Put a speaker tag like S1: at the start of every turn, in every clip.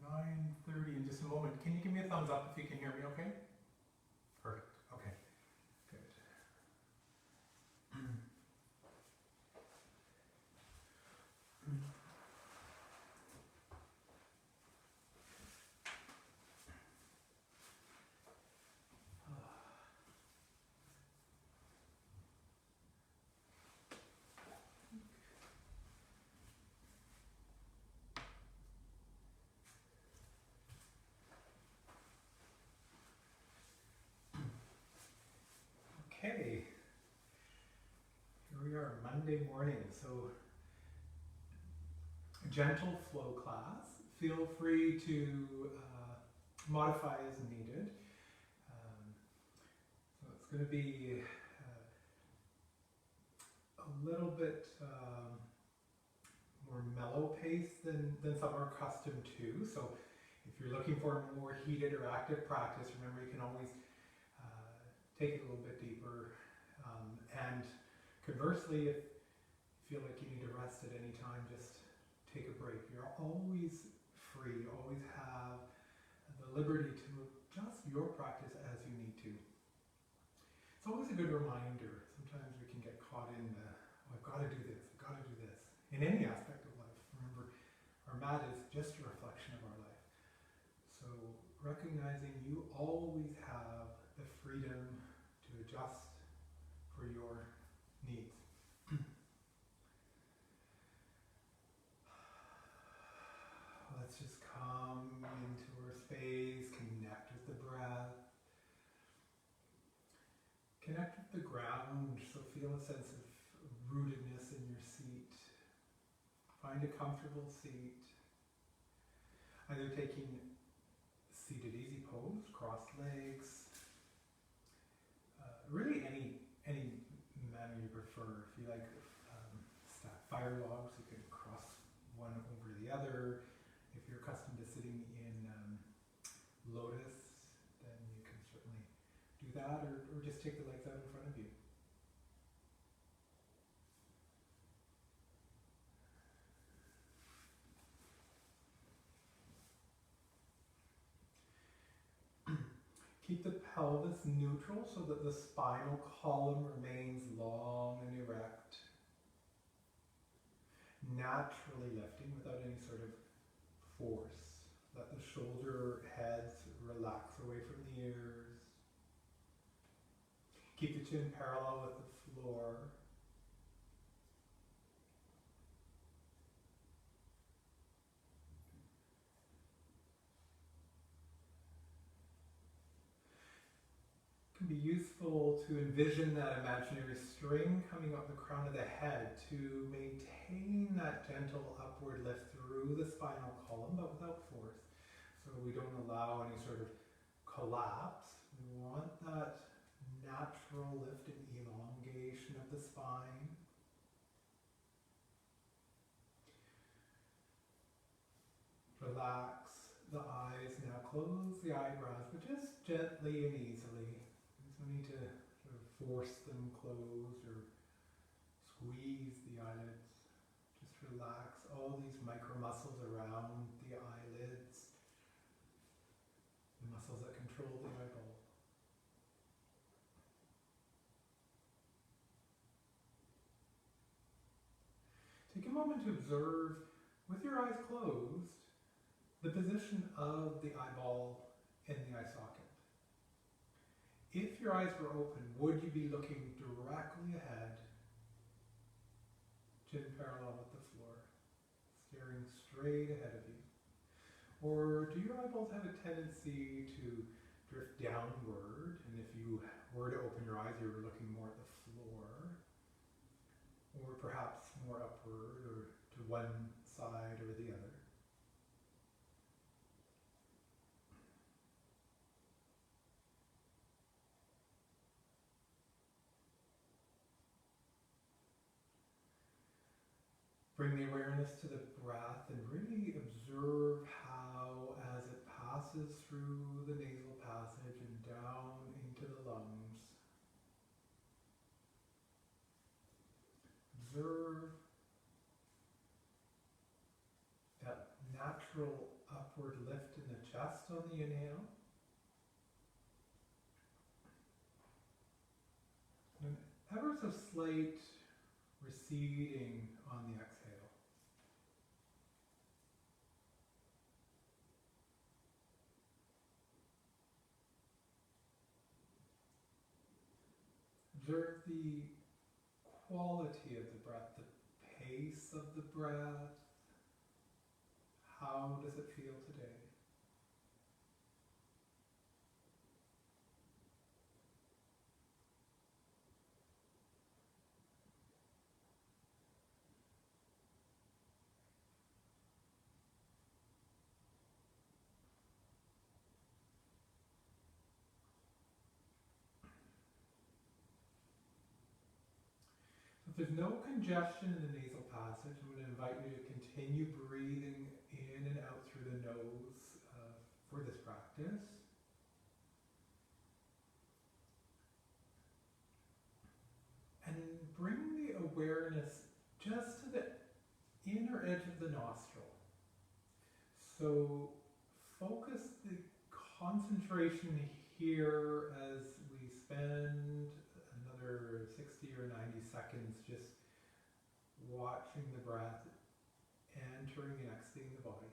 S1: 9:30 in just a moment. Can you give me a thumbs up if you can hear me okay? Perfect. Okay. Good. Okay. Here we are, Monday morning. So, gentle flow class. Feel free to modify as needed. So it's going to be a little bit more mellow pace than some are accustomed to. So if you're looking for a more heated or active practice, remember you can always take it a little bit deeper. And conversely, if you feel like you need to rest at any time, just take a break. You're always free, you always have the liberty to adjust your practice as you need to. It's always a good reminder. Sometimes we can get caught in the, oh, I've got to do this, I've got to do this. In any aspect of life, remember, our mat is just a reflection of our life. So recognizing you always have the freedom to adjust for your needs. Let's just come into our space, connect with the breath. Connect with the ground, so feel a sense of rootedness in your seat. Find a comfortable seat. Either taking seated easy pose, crossed legs, really any manner you prefer. If you like stack fire logs, you can cross one over the other. If you're accustomed to sitting in lotus, then you can certainly do that, or just take the legs out in front of you. Keep the pelvis neutral so that the spinal column remains long and erect. Naturally lifting without any sort of force. Let the shoulder heads relax away from the ears. Keep the chin parallel with the floor. It can be useful to envision that imaginary string coming up the crown of the head to maintain that gentle upward lift through the spinal column, but without force. So we don't allow any sort of collapse. We want that natural lift and elongation of the spine. Relax the eyes, now close the eyebrows, but just gently and easily. There's no need to sort of force them closed or squeeze the eyelids. Just relax all these micro muscles around the eyelids, the muscles that control the eyeball. Take a moment to observe, with your eyes closed, the position of the eyeball in the eye socket. If your eyes were open, would you be looking directly ahead, chin parallel with the floor, staring straight ahead of you? Or do your eyeballs have a tendency to drift downward, and if you were to open your eyes, you were looking more at the floor, or perhaps more upward, or to one side or the other? Bring the awareness to the breath and really observe how, as it passes through the nasal passage and down into the lungs, observe that natural upward lift in the chest on the inhale. And an ever so slight receding on the exhale. Observe the quality of the breath, the pace of the breath. How does it feel today? If there's no congestion in the nasal passage, I'm going to invite you to continue breathing in and out through the nose for this practice. And bring the awareness just to the inner edge of the nostril. So focus the concentration here as we spend another 60 or 90 seconds just watching the breath entering and exiting the body.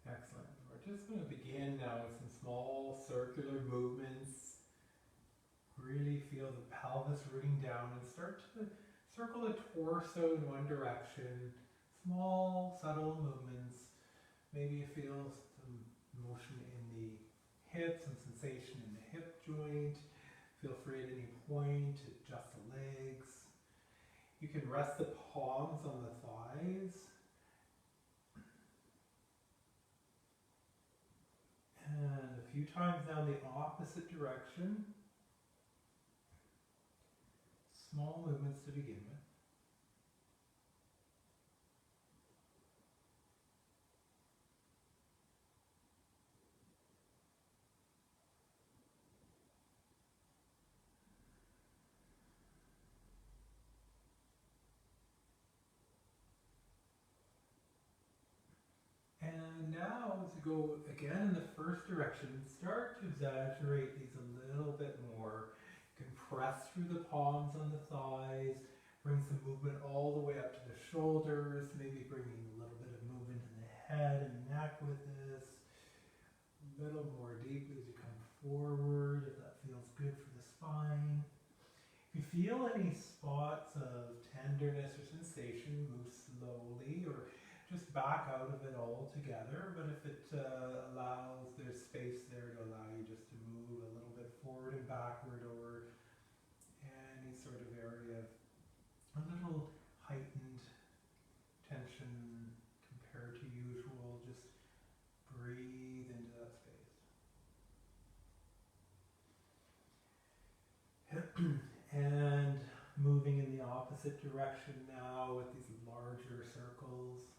S1: Excellent. We're just going to begin now with some small circular movements. Really feel the pelvis rooting down and start to circle the torso in one direction. Small, subtle movements. Maybe you feel some motion in the hips and sensation in the hip joint. Feel free at any point to adjust the legs. You can rest the palms on the thighs. And a few times now in the opposite direction. Small movements to begin with. And now, as you go again in the first direction, start to exaggerate these a little bit more. You can press through the palms on the thighs, bring some movement all the way up to the shoulders, maybe bringing a little bit of movement in the head and neck with this. A little more deeply as you come forward, if that feels good for the spine. If you feel any spots of tenderness or sensation, move slowly or just back out of it altogether, but if it allows, there's space there to allow you just to move a little bit forward and backward over any sort of area of a little heightened tension compared to usual, just breathe into that space. And moving in the opposite direction now with these larger circles.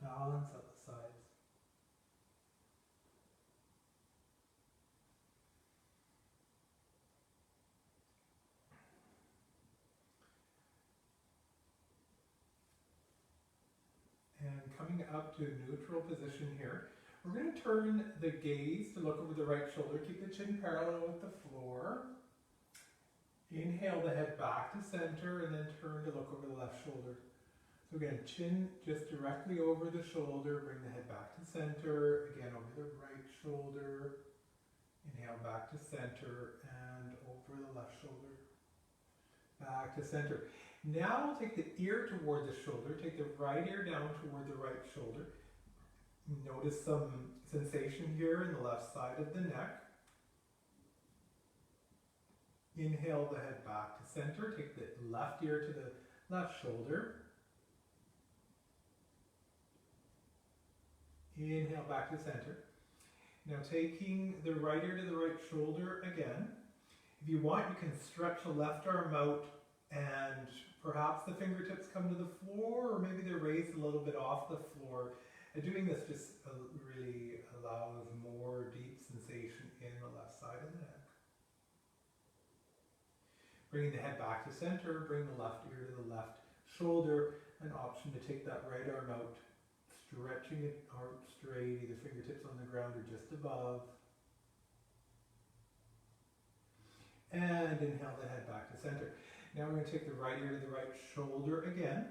S1: Balance up the sides. coming up to a neutral position here. We're going to turn the gaze to look over the right shoulder. Keep the chin parallel with the floor. Inhale the head back to center and then turn to look over the left shoulder. So again, chin just directly over the shoulder, bring the head back to center, again over the right shoulder. Inhale back to center and over the left shoulder. Back to center. Now we'll take the ear toward the shoulder, take the right ear down toward the right shoulder. Notice some sensation here in the left side of the neck. Inhale the head back to center, take the left ear to the left shoulder. Inhale back to center. Now taking the right ear to the right shoulder again. If you want, you can stretch the left arm out and perhaps the fingertips come to the floor, or maybe they're raised a little bit off the floor. And doing this just really allows more deep sensation in the left side of the neck. Bringing the head back to center, bring the left ear to the left shoulder. An option to take that right arm out, stretching it out straight, either fingertips on the ground or just above. And inhale the head back to center. Now we're going to take the right ear to the right shoulder again.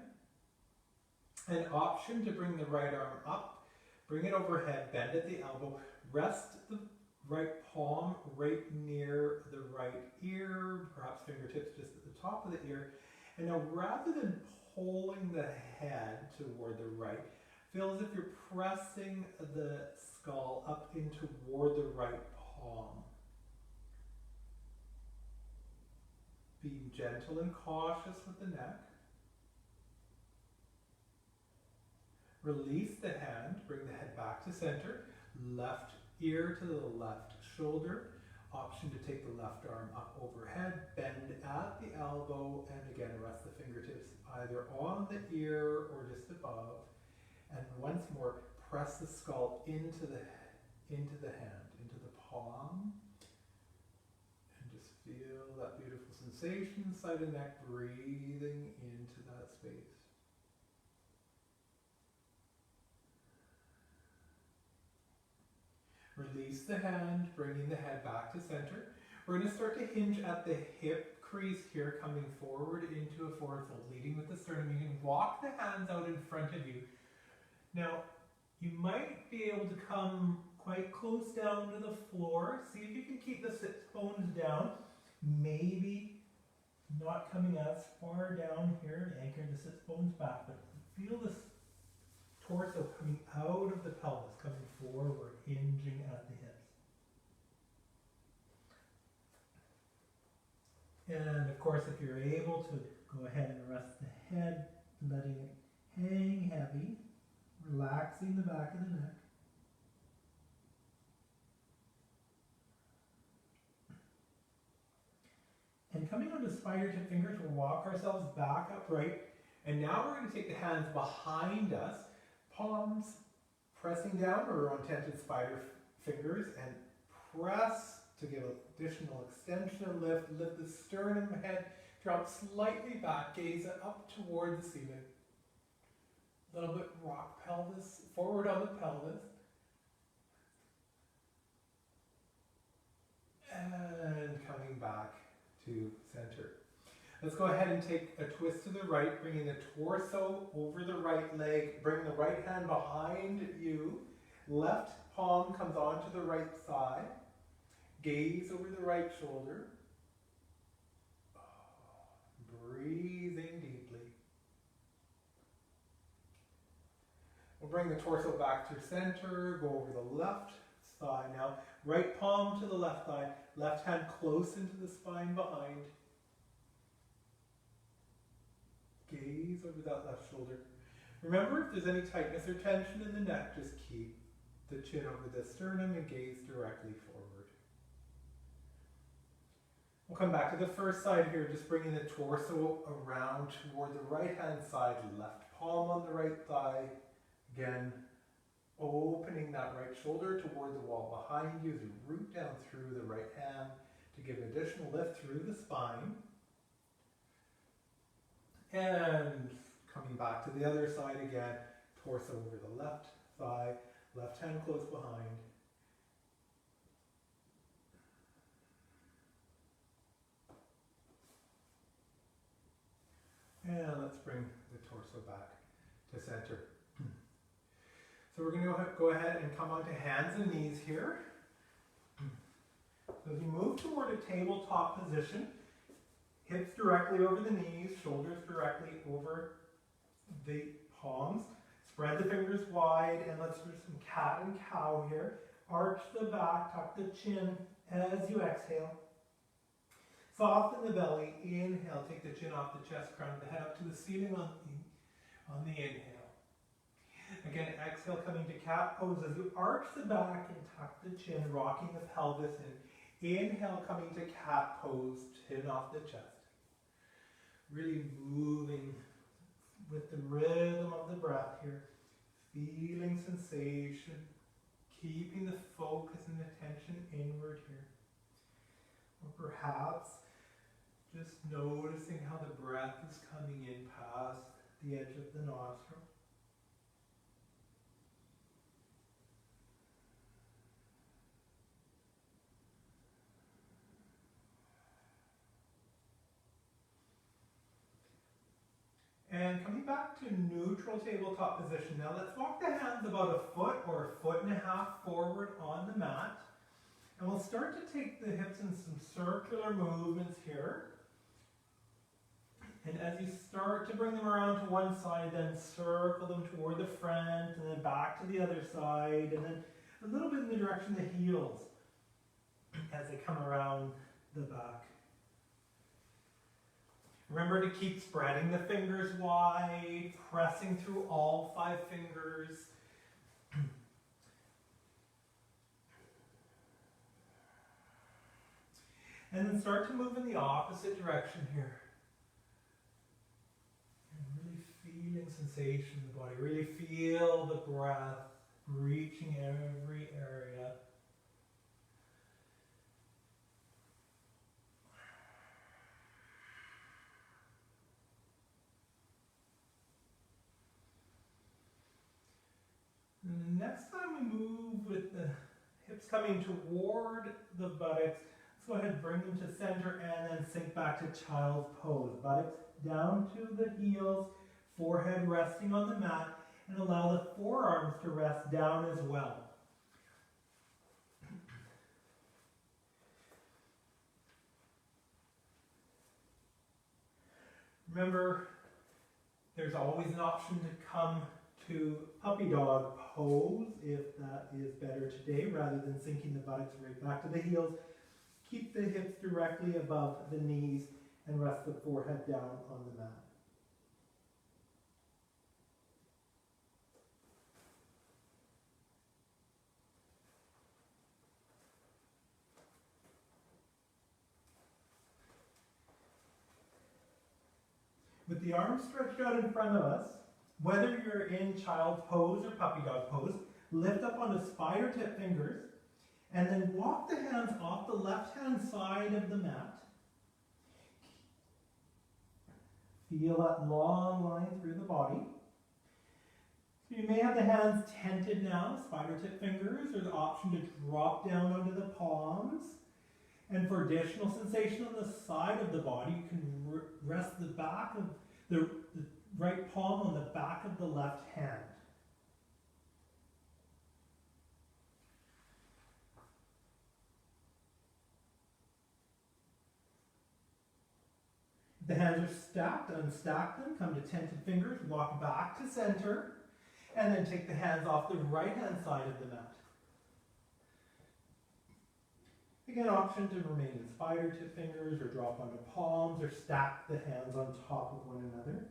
S1: An option to bring the right arm up, bring it overhead, bend at the elbow, rest the right palm right near the right ear, perhaps fingertips just at the top of the ear. And now rather than pulling the head toward the right, feel as if you're pressing the skull up in toward the right palm. Being gentle and cautious with the neck. Release the hand, bring the head back to center, left ear to the left shoulder. Option to take the left arm up overhead, bend at the elbow, and again rest the fingertips either on the ear or just above. And once more, press the skull into the hand, into the palm. And just feel that beautiful sensation inside the neck, breathing into that space. Release the hand, bringing the head back to center. We're going to start to hinge at the hip crease here, coming forward into a forward fold, leading with the sternum. You can walk the hands out in front of you. Now, you might be able to come quite close down to the floor. See if you can keep the sit bones down. Maybe not coming as far down here to anchor the sit bones back, but feel this torso coming out of the pelvis, coming forward, hinging at the hips. And of course, if you're able to go ahead and rest the head, letting it hang heavy, relaxing the back of the neck. And coming onto spider tip fingers, we'll walk ourselves back upright. And now we're going to take the hands behind us, palms pressing down or on tented spider fingers, and press to give additional extension and lift. Lift the sternum, head drop slightly back, gaze up toward the ceiling. A little bit rock pelvis, forward on the pelvis. And coming back to center. Let's go ahead and take a twist to the right, bringing the torso over the right leg. Bring the right hand behind you. Left palm comes onto the right side. Gaze over the right shoulder. Breathing deeply. We'll bring the torso back to center. Go over the left side now. Right palm to the left thigh. Left hand close into the spine behind. Gaze over that left shoulder. Remember, if there's any tightness or tension in the neck, just keep the chin over the sternum and gaze directly forward. We'll come back to the first side here, just bringing the torso around toward the right hand side, left palm on the right thigh. Again, opening that right shoulder toward the wall behind you as you root down through the right hand to give additional lift through the spine. And coming back to the other side again, torso over the left thigh, left hand close behind. And let's bring the torso back to center. So we're going to go ahead and come onto hands and knees here. So as you move toward a tabletop position, hips directly over the knees, shoulders directly over the palms. Spread the fingers wide, and let's do some cat and cow here. Arch the back, tuck the chin as you exhale. Soften the belly, inhale, take the chin off the chest, crown the head up to the ceiling on the inhale. Again, exhale, coming to cat pose as you arch the back and tuck the chin, rocking the pelvis in. Inhale, coming to cat pose, chin off the chest. Really moving with the rhythm of the breath here. Feeling sensation, keeping the focus and attention inward here. Or perhaps just noticing how the breath is coming in past the edge of the nostril. And coming back to neutral tabletop position. Now let's walk the hands about a foot or a foot and a half forward on the mat. And we'll start to take the hips in some circular movements here. And as you start to bring them around to one side, then circle them toward the front, and then back to the other side, and then a little bit in the direction of the heels as they come around the back. Remember to keep spreading the fingers wide, pressing through all 5 fingers. And then start to move in the opposite direction here. And really feeling sensation in the body. Really feel the breath reaching every area. And the next time we move with the hips coming toward the buttocks, let's go ahead and bring them to center and then sink back to child's pose. Buttocks down to the heels, forehead resting on the mat, and allow the forearms to rest down as well. Remember, there's always an option to come to puppy dog pose if that is better today, rather than sinking the buttocks right back to the heels. Keep the hips directly above the knees and rest the forehead down on the mat. With the arms stretched out in front of us, whether you're in child's pose or puppy dog pose, lift up onto spider tip fingers, and then walk the hands off the left-hand side of the mat. Feel that long line through the body. So you may have the hands tented now, spider tip fingers, or the option to drop down onto the palms. And for additional sensation on the side of the body, you can rest the back of the right palm on the back of the left hand. If the hands are stacked, unstack them, come to tented fingers, walk back to center, and then take the hands off the right hand side of the mat. Again, option to remain in spider tip fingers or drop onto palms or stack the hands on top of one another.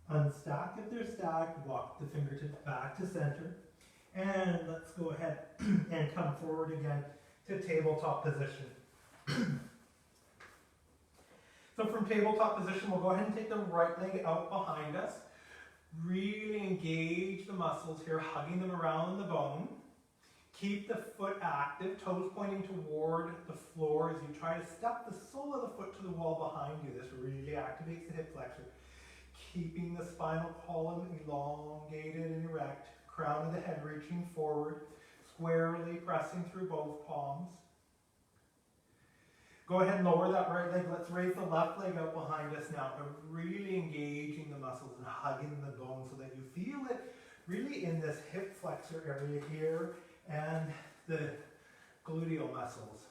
S1: Unstack if they're stacked, walk the fingertips back to center. And let's go ahead and come forward again to tabletop position. So from tabletop position, we'll go ahead and take the right leg out behind us. Really engage the muscles here, hugging them around the bone. Keep the foot active, toes pointing toward the floor as you try to step the sole of the foot to the wall behind you. This really activates the hip flexor. Keeping the spinal column elongated and erect, crown of the head reaching forward, squarely pressing through both palms. Go ahead and lower that right leg. Let's raise the left leg up behind us now, but really engaging the muscles and hugging the bone so that you feel it really in this hip flexor area here and the gluteal muscles.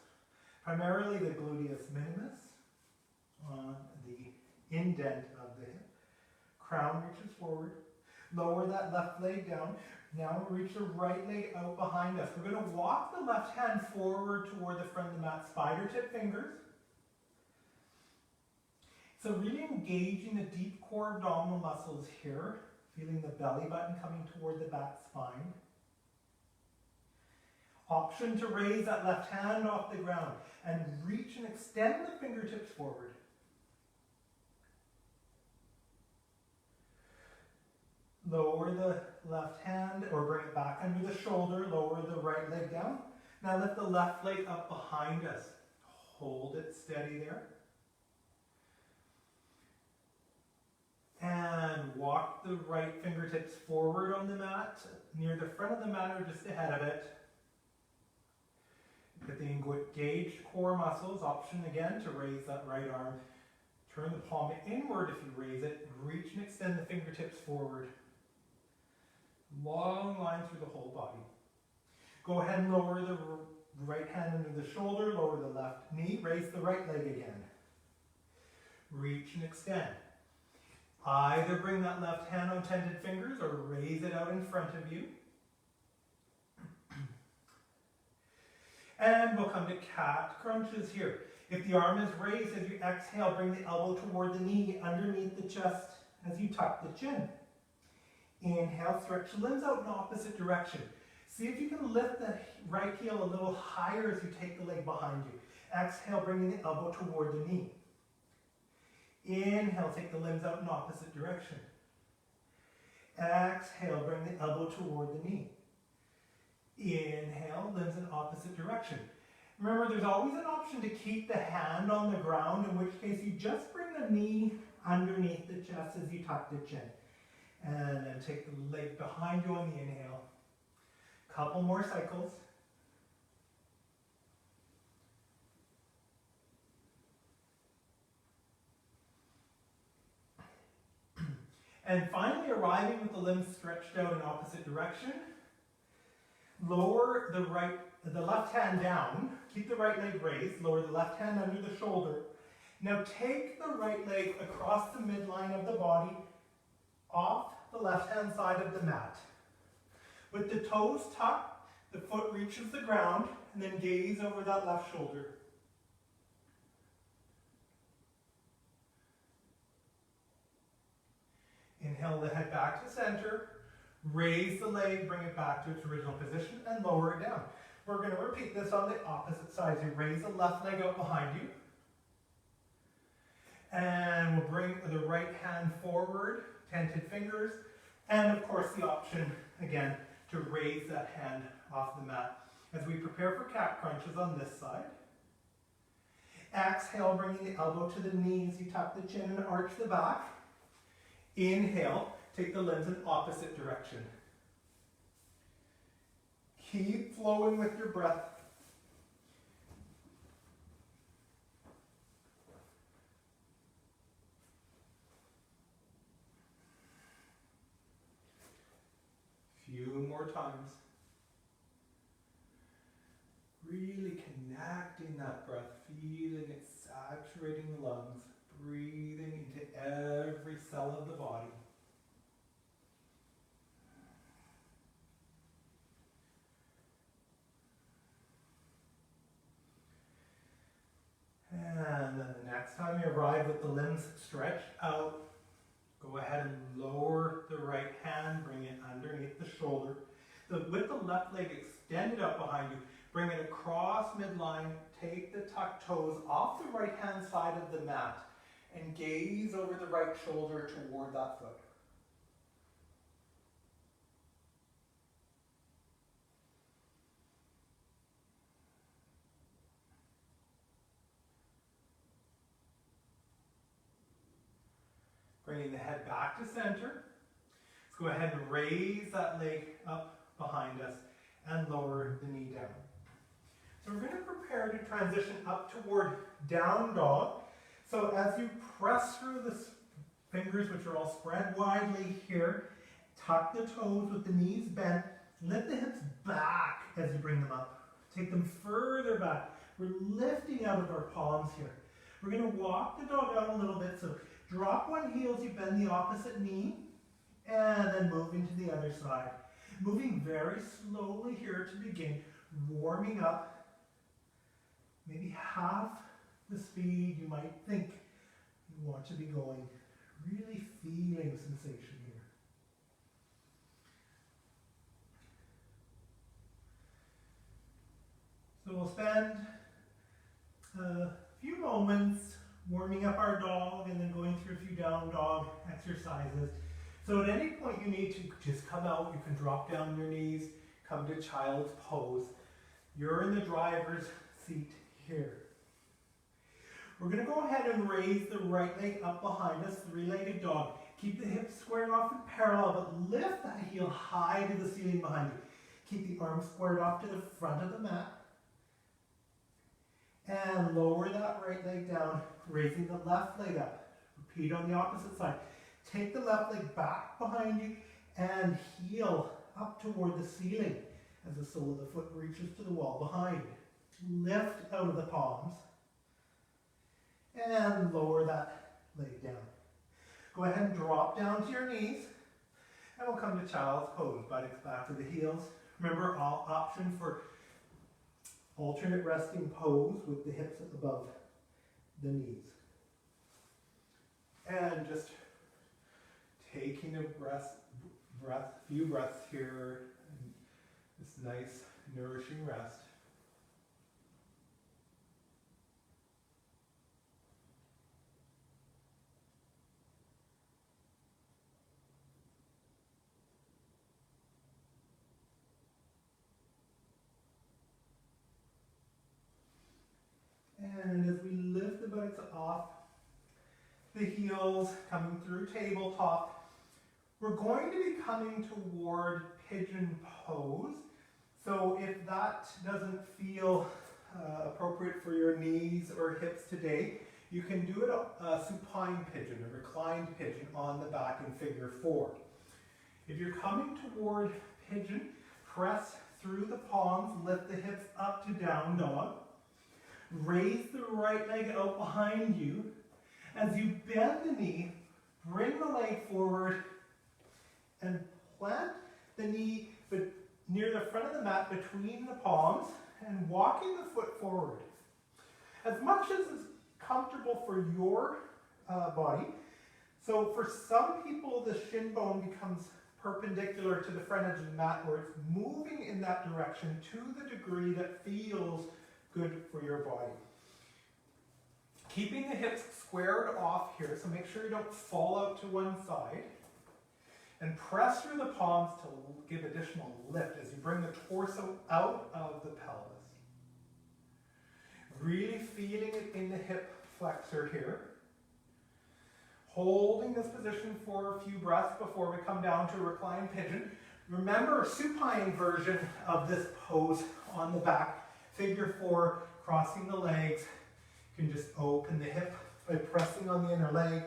S1: Primarily the gluteus minimus on the indent of the hip. Crown reaches forward. Lower that left leg down. Now reach the right leg out behind us. We're going to walk the left hand forward toward the front of the mat, spider tip fingers. So really engaging the deep core abdominal muscles here, feeling the belly button coming toward the back spine. Option to raise that left hand off the ground and reach and extend the fingertips forward. Lower the left hand or bring it back under the shoulder, lower the right leg down. Now lift the left leg up behind us. Hold it steady there. And walk the right fingertips forward on the mat, near the front of the mat or just ahead of it. Get the engaged core muscles. Option again to raise that right arm. Turn the palm inward if you raise it. Reach and extend the fingertips forward. Long line through the whole body. Go ahead and lower the right hand under the shoulder, lower the left knee, raise the right leg again. Reach and extend. Either bring that left hand on tented fingers or raise it out in front of you. And we'll come to cat crunches here. If the arm is raised as you exhale, bring the elbow toward the knee underneath the chest as you tuck the chin. Inhale, stretch the limbs out in opposite direction. See if you can lift the right heel a little higher as you take the leg behind you. Exhale, bringing the elbow toward the knee. Inhale, take the limbs out in opposite direction. Exhale, bring the elbow toward the knee. Inhale, limbs in opposite direction. Remember, there's always an option to keep the hand on the ground, in which case you just bring the knee underneath the chest as you tuck the chin. And then take the leg behind you on the inhale. Couple more cycles. And finally, arriving with the limbs stretched out in opposite direction. Lower the left hand down. Keep the right leg raised. Lower the left hand under the shoulder. Now take the right leg across the midline of the body, off the left hand side of the mat. With the toes tucked, the foot reaches the ground, and then gaze over that left shoulder. Inhale the head back to center. Raise the leg, bring it back to its original position, and lower it down. We're going to repeat this on the opposite side. You raise the left leg out behind you. And we'll bring the right hand forward, tented fingers, and of course the option, again, to raise that hand off the mat. As we prepare for cat crunches on this side. Exhale, bringing the elbow to the knees. You tuck the chin and arch the back. Inhale, take the limbs in opposite direction. Keep flowing with your breath. Few more times. Really connecting that breath, feeling it saturating the lungs, breathing into every cell of the body. And then the next time you arrive with the limbs stretched out, go ahead and lower the right hand, bring it underneath the shoulder. With the left leg extended up behind you, bring it across midline, take the tucked toes off the right hand side of the mat, and gaze over the right shoulder toward that foot. bringing the head back to center. Let's go ahead and raise that leg up behind us and lower the knee down. So we're going to prepare to transition up toward down dog. So as you press through the fingers, which are all spread widely here, tuck the toes with the knees bent, lift the hips back as you bring them up. Take them further back. We're lifting out of our palms here. We're going to walk the dog out a little bit. So drop one heel as you bend the opposite knee, and then move into the other side. Moving very slowly here to begin, warming up. Maybe half the speed you might think you want to be going. Really feeling sensation here. So we'll spend a few moments warming up our dog and then going through a few down dog exercises. So at any point you need to just come out, you can drop down your knees, come to child's pose. You're in the driver's seat here. We're going to go ahead and raise the right leg up behind us, three-legged dog. Keep the hips squared off and parallel, but lift that heel high to the ceiling behind you. Keep the arms squared off to the front of the mat. And lower that right leg down, raising the left leg up. Repeat on the opposite side. Take the left leg back behind you and heel up toward the ceiling as the sole of the foot reaches to the wall behind. Lift out of the palms and lower that leg down. Go ahead and drop down to your knees and we'll come to child's pose, buttocks back to the heels. Remember, all option for alternate resting pose with the hips above the knees. And just taking a few breaths here, and this nice nourishing rest. And as we lift the buttocks off the heels, coming through tabletop, we're going to be coming toward pigeon pose. So if that doesn't feel appropriate for your knees or hips today, you can do it a supine pigeon, a reclined pigeon on the back in figure 4. If you're coming toward pigeon, press through the palms, lift the hips up to down dog. Raise the right leg out behind you. As you bend the knee, bring the leg forward and plant the knee near the front of the mat between the palms and walking the foot forward. As much as is comfortable for your body. So for some people, the shin bone becomes perpendicular to the front edge of the mat where it's moving in that direction to the degree that feels good for your body. Keeping the hips squared off here, so make sure you don't fall out to one side. And press through the palms to give additional lift as you bring the torso out of the pelvis. Really feeling it in the hip flexor here. Holding this position for a few breaths before we come down to reclined pigeon. Remember a supine version of this pose on the back. Figure 4, crossing the legs. You can just open the hip by pressing on the inner leg.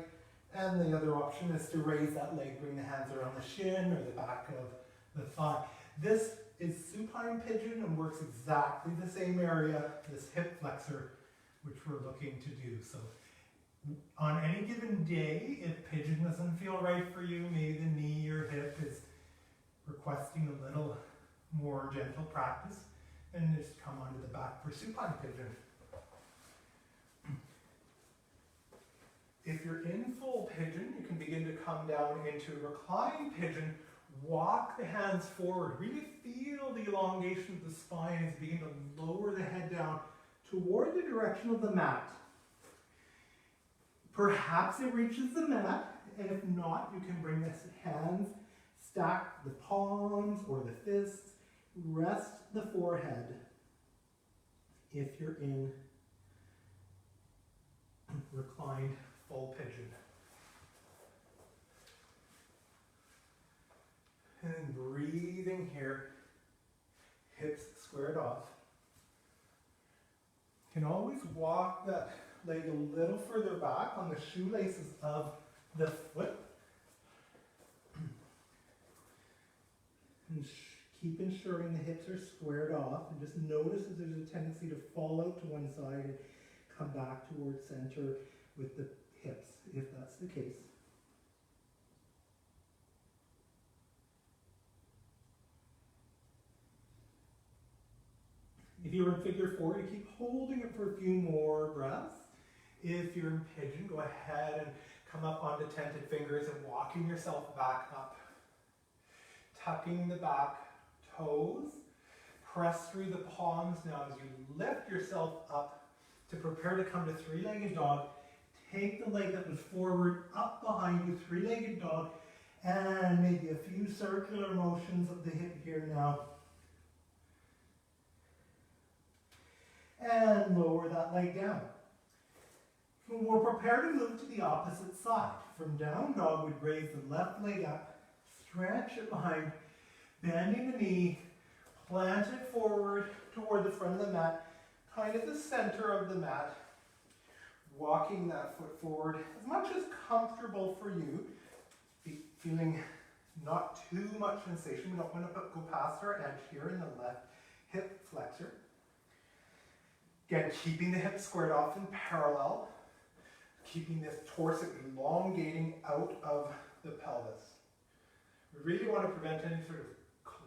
S1: And the other option is to raise that leg, bring the hands around the shin or the back of the thigh. This is supine pigeon and works exactly the same area, this hip flexor, which we're looking to do. So on any given day, if pigeon doesn't feel right for you, maybe the knee or hip is requesting a little more gentle practice, and just come onto the back for supine pigeon. If you're in full pigeon, you can begin to come down into reclined pigeon. Walk the hands forward. Really feel the elongation of the spine as you begin to lower the head down toward the direction of the mat. Perhaps it reaches the mat, and if not, you can bring the hands, stack the palms or the fists, rest the forehead if you're in reclined full pigeon. And then breathing here, hips squared off. You can always walk that leg a little further back on the shoelaces of the foot. And keep ensuring the hips are squared off, and just notice if there's a tendency to fall out to one side and come back towards center with the hips, if that's the case. If you're in figure four, you keep holding it for a few more breaths. If you're in pigeon, go ahead and come up onto tented fingers and walking yourself back up. Tucking the back toes. Press through the palms now as you lift yourself up to prepare to come to three-legged dog. Take the leg that was forward up behind you, three-legged dog, and maybe a few circular motions of the hip here now. And lower that leg down. We're prepared to move to the opposite side. From down dog, we'd raise the left leg up, stretch it behind, bending the knee, plant it forward toward the front of the mat, kind of the center of the mat, walking that foot forward as much as comfortable for you, feeling not too much sensation. We don't want to go past our edge here in the left hip flexor. Again, keeping the hips squared off and parallel, keeping this torso elongating out of the pelvis. We really want to prevent any sort of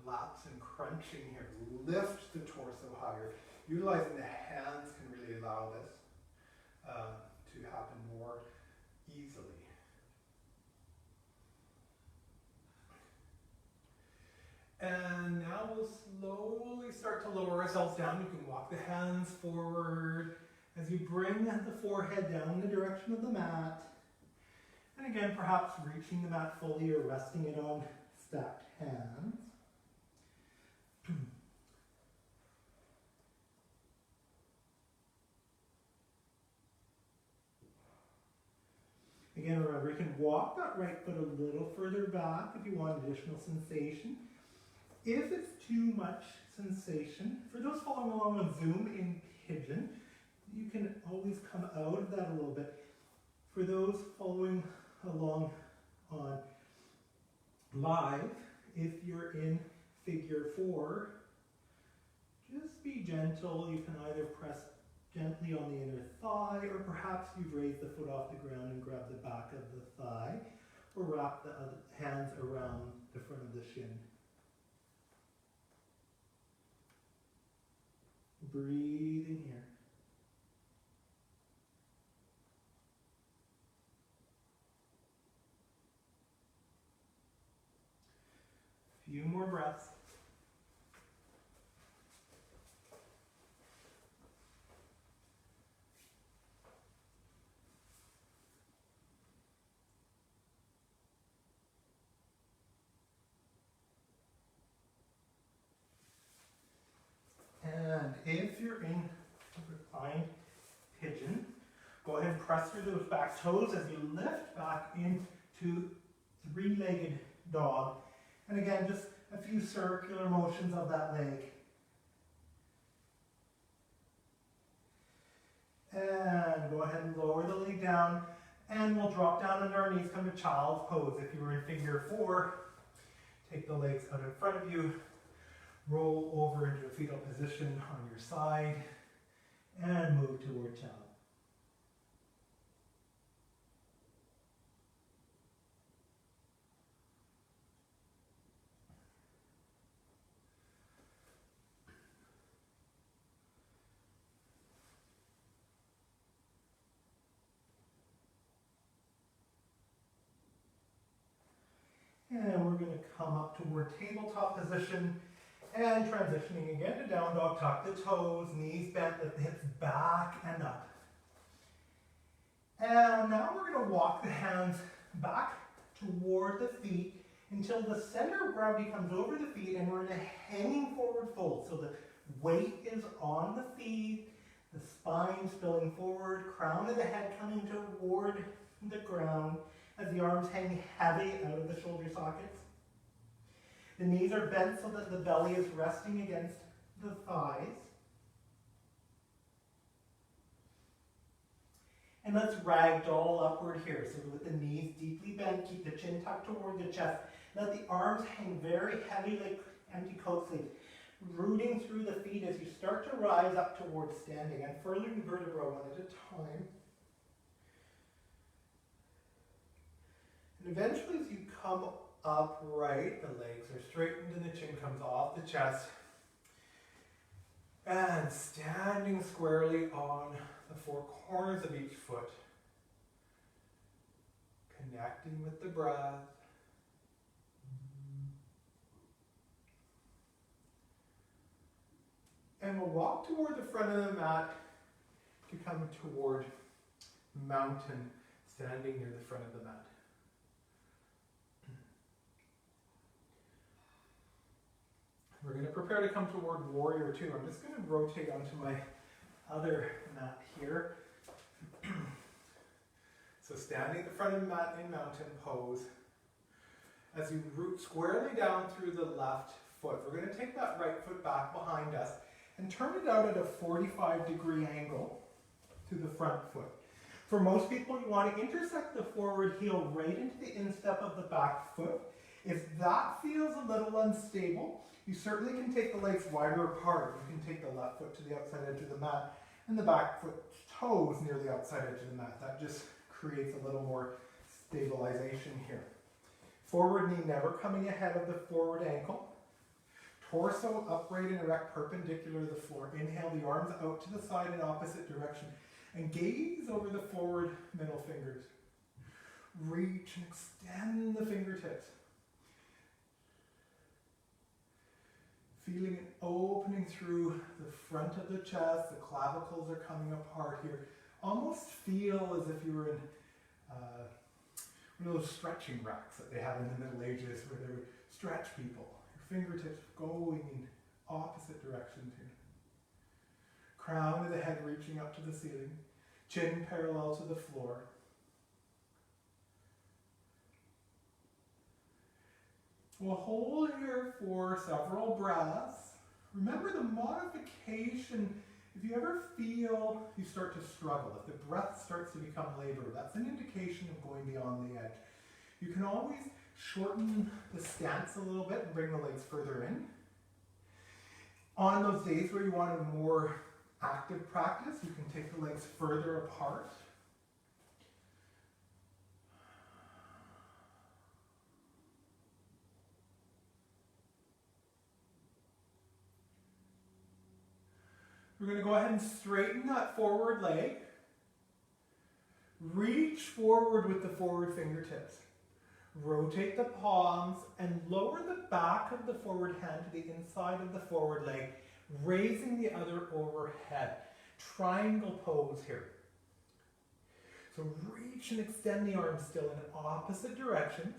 S1: collapse and crunching here. Lift the torso higher. Utilizing the hands can really allow this to happen more easily. And now we'll slowly start to lower ourselves down. You can walk the hands forward as you bring the forehead down in the direction of the mat. And again, perhaps reaching the mat fully or resting it on stacked hands. Again, remember, you can walk that right foot a little further back if you want additional sensation. If it's too much sensation, for those following along on Zoom in pigeon, you can always come out of that a little bit. For those following along on live, if you're in figure four, just be gentle. You can either press gently on the inner thigh, or perhaps you've raised the foot off the ground and grab the back of the thigh, or wrap the hands around the front of the shin. Breathing here. Few more breaths. And if you're in reclined pigeon, go ahead and press through those back toes as you lift back into three-legged dog. And again, just a few circular motions of that leg. And go ahead and lower the leg down, and we'll drop down on our knees, come to child's pose. If you were in figure four, take the legs out in front of you, roll over into a fetal position on your side, and move toward child. And we're going to come up toward tabletop position and transitioning again to down dog. Tuck the toes, knees bent, lift the hips back and up. And now we're going to walk the hands back toward the feet until the center of gravity comes over the feet, and we're in a hanging forward fold. So the weight is on the feet, the spine spilling forward, crown of the head coming toward the ground as the arms hang heavy out of the shoulder sockets.
S2: The knees are bent so that the belly is resting against the thighs. And let's ragdoll upward here. So with the knees deeply bent, keep the chin tucked toward the chest. Let the arms hang very heavy like empty coat sleeves, rooting through the feet as you start to rise up towards standing, unfurling vertebra one at a time. And eventually as you come upright, the legs are straightened and the chin comes off the chest. And standing squarely on the four corners of each foot, connecting with the breath. And we'll walk toward the front of the mat to come toward mountain, standing near the front of the mat. We're going to prepare to come toward warrior two. I'm just going to rotate onto my other mat here. So standing at the front of the mat in mountain pose. As you root squarely down through the left foot, we're going to take that right foot back behind us and turn it out at a 45-degree angle to the front foot. For most people, you want to intersect the forward heel right into the instep of the back foot. If that feels a little unstable, you certainly can take the legs wider apart. You can take the left foot to the outside edge of the mat and the back foot toes near the outside edge of the mat. That just creates a little more stabilization here. Forward knee never coming ahead of the forward ankle. Torso upright and erect, perpendicular to the floor. Inhale the arms out to the side in opposite direction and gaze over the forward middle fingers. Reach and extend the fingertips. Feeling it opening through the front of the chest, the clavicles are coming apart here. Almost feel as if you were in one of those stretching racks that they had in the Middle Ages where they would stretch people. Your fingertips going in opposite directions here. Crown of the head reaching up to the ceiling. Chin parallel to the floor. We'll hold here for several breaths. Remember the modification, if you ever feel you start to struggle, if the breath starts to become labored, that's an indication of going beyond the edge. You can always shorten the stance a little bit and bring the legs further in. On those days where you want a more active practice, you can take the legs further apart. We're going to go ahead and straighten that forward leg. Reach forward with the forward fingertips. Rotate the palms and lower the back of the forward hand to the inside of the forward leg, raising the other overhead. Triangle pose here. So reach and extend the arms still in opposite directions.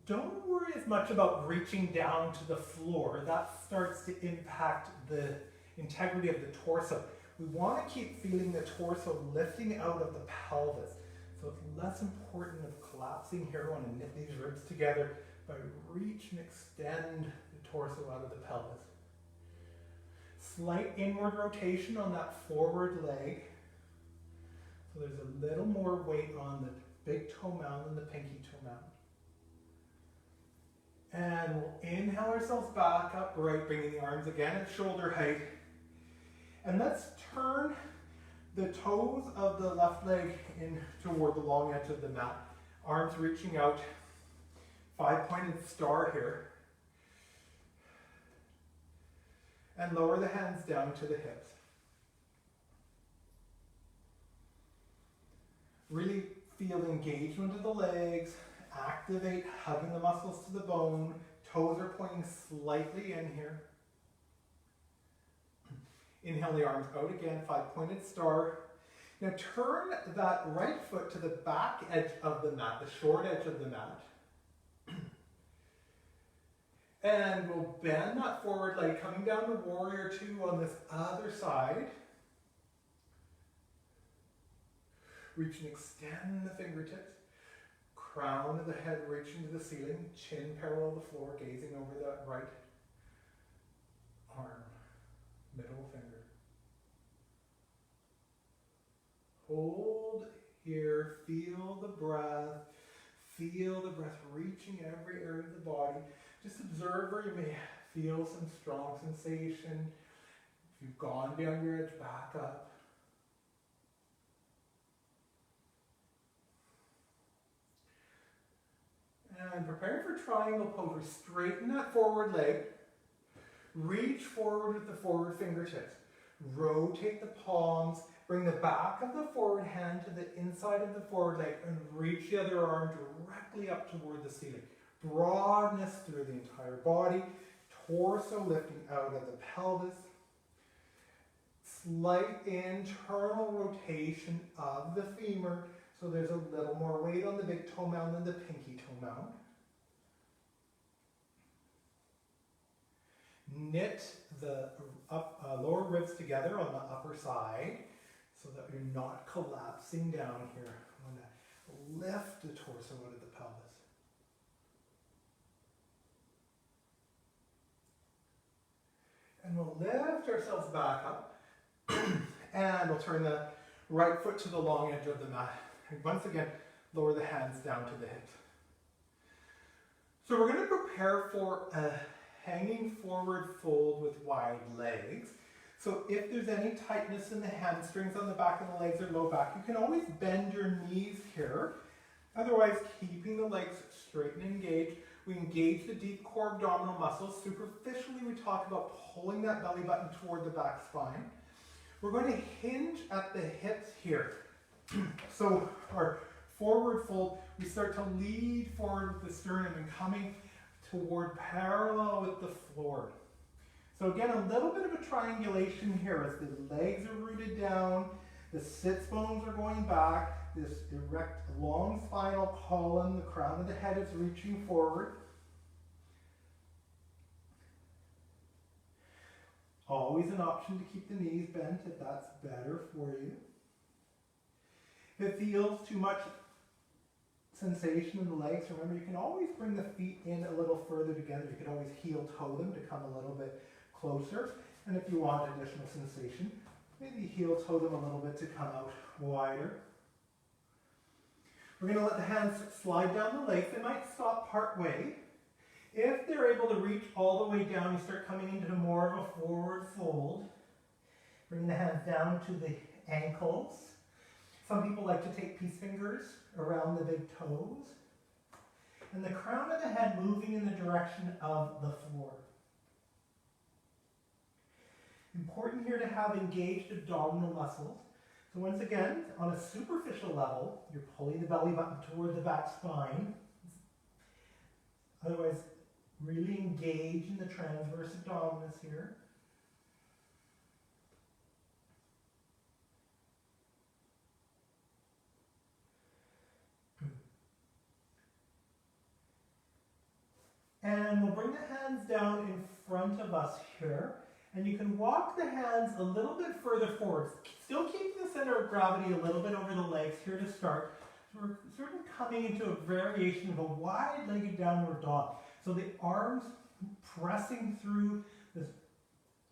S2: Don't worry as much about reaching down to the floor. That starts to impact the integrity of the torso. We want to keep feeling the torso lifting out of the pelvis. So it's less important of collapsing here. We want to knit these ribs together by reach and extend the torso out of the pelvis. Slight inward rotation on that forward leg. So there's a little more weight on the big toe mound than the pinky toe mound. And we'll inhale ourselves back upright, bringing the arms again at shoulder height. And let's turn the toes of the left leg in toward the long edge of the mat. Arms reaching out, 5-pointed star here. And lower the hands down to the hips. Really feel engagement of the legs. Activate, hugging the muscles to the bone. Toes are pointing slightly in here. Inhale the arms out again, 5-pointed star. Now turn that right foot to the back edge of the mat, the short edge of the mat. And we'll bend that forward leg, coming down to warrior two on this other side. Reach and extend the fingertips. crown of the head reaching to the ceiling, chin parallel to the floor, gazing over that right arm, middle finger. Hold here, feel the breath reaching every area of the body. Just observe where you may feel some strong sensation. If you've gone beyond your edge, back up. And prepare for triangle pose. Straighten that forward leg. Reach forward with the forward fingertips. Rotate the palms. Bring the back of the forward hand to the inside of the forward leg and reach the other arm directly up toward the ceiling. Broadness through the entire body. Torso lifting out of the pelvis. Slight internal rotation of the femur, so there's a little more weight on the big toe mound than the pinky toe mound. Knit the lower ribs together on the upper side so that you're not collapsing down here. I'm going to lift the torso out of the pelvis. And we'll lift ourselves back up. And we'll turn the right foot to the long edge of the mat. And once again, lower the hands down to the hips. So we're going to prepare for a hanging forward fold with wide legs. So if there's any tightness in the hamstrings on the back of the legs or low back, you can always bend your knees here. Otherwise, keeping the legs straight and engaged. We engage the deep core abdominal muscles. Superficially, we talk about pulling that belly button toward the back spine. We're going to hinge at the hips here. So our forward fold, we start to lead forward with the sternum and coming toward parallel with the floor. So again, a little bit of a triangulation here as the legs are rooted down, the sits bones are going back, this erect long spinal column, the crown of the head is reaching forward. Always an option to keep the knees bent if that's better for you. If it feels too much sensation in the legs, remember you can always bring the feet in a little further together. You can always heel toe them to come a little bit closer. And if you want additional sensation, maybe heel toe them a little bit to come out wider. We're going to let the hands slide down the legs. They might stop part way. If they're able to reach all the way down, you start coming into more of a forward fold. Bring the hands down to the ankles. Some people like to take peace fingers around the big toes. And the crown of the head moving in the direction of the floor. Important here to have engaged abdominal muscles. So once again, on a superficial level, you're pulling the belly button toward the back spine. Otherwise, really engage in the transverse abdominis here. And we'll bring the hands down in front of us here. And you can walk the hands a little bit further forward. Still keeping the center of gravity a little bit over the legs here to start. So we're sort of coming into a variation of a wide-legged downward dog. So the arms pressing through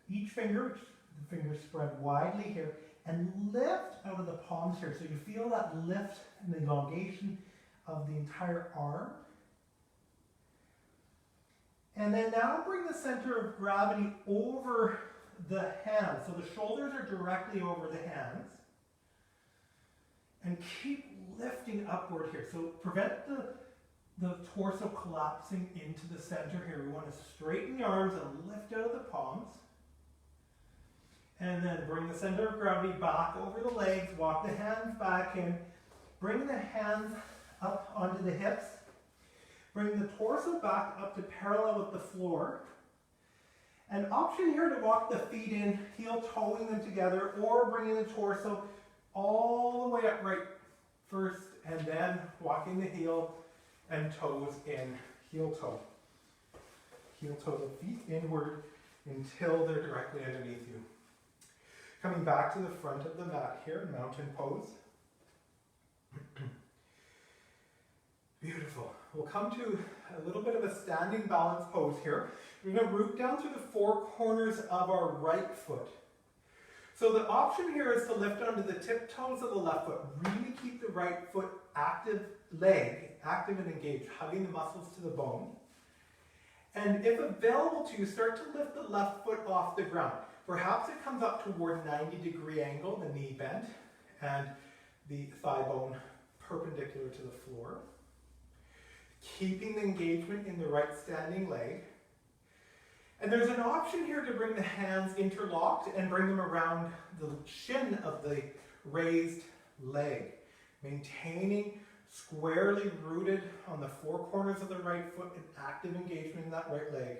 S2: each finger, the fingers spread widely here, and lift out of the palms here. So you feel that lift and the elongation of the entire arm. And then now bring the center of gravity over the hands. So the shoulders are directly over the hands. And keep lifting upward here. So prevent the torso collapsing into the center here. We want to straighten the arms and lift out of the palms. And then bring the center of gravity back over the legs. Walk the hands back in. Bring the hands up onto the hips. Bring the torso back up to parallel with the floor. An option here to walk the feet in, heel toeing them together, or bringing the torso all the way upright first, and then walking the heel and toes in, heel toe. Heel toe the feet inward until they're directly underneath you. Coming back to the front of the mat here, mountain pose. Beautiful. We'll come to a little bit of a standing balance pose here. We're going to root down through the four corners of our right foot. So the option here is to lift onto the tiptoes of the left foot. Really keep the right foot active, leg active and engaged, hugging the muscles to the bone. And if available to you, start to lift the left foot off the ground. Perhaps it comes up toward 90-degree angle, the knee bent, and the thigh bone perpendicular to the floor. Keeping the engagement in the right standing leg. And there's an option here to bring the hands interlocked and bring them around the shin of the raised leg. Maintaining squarely rooted on the four corners of the right foot and active engagement in that right leg.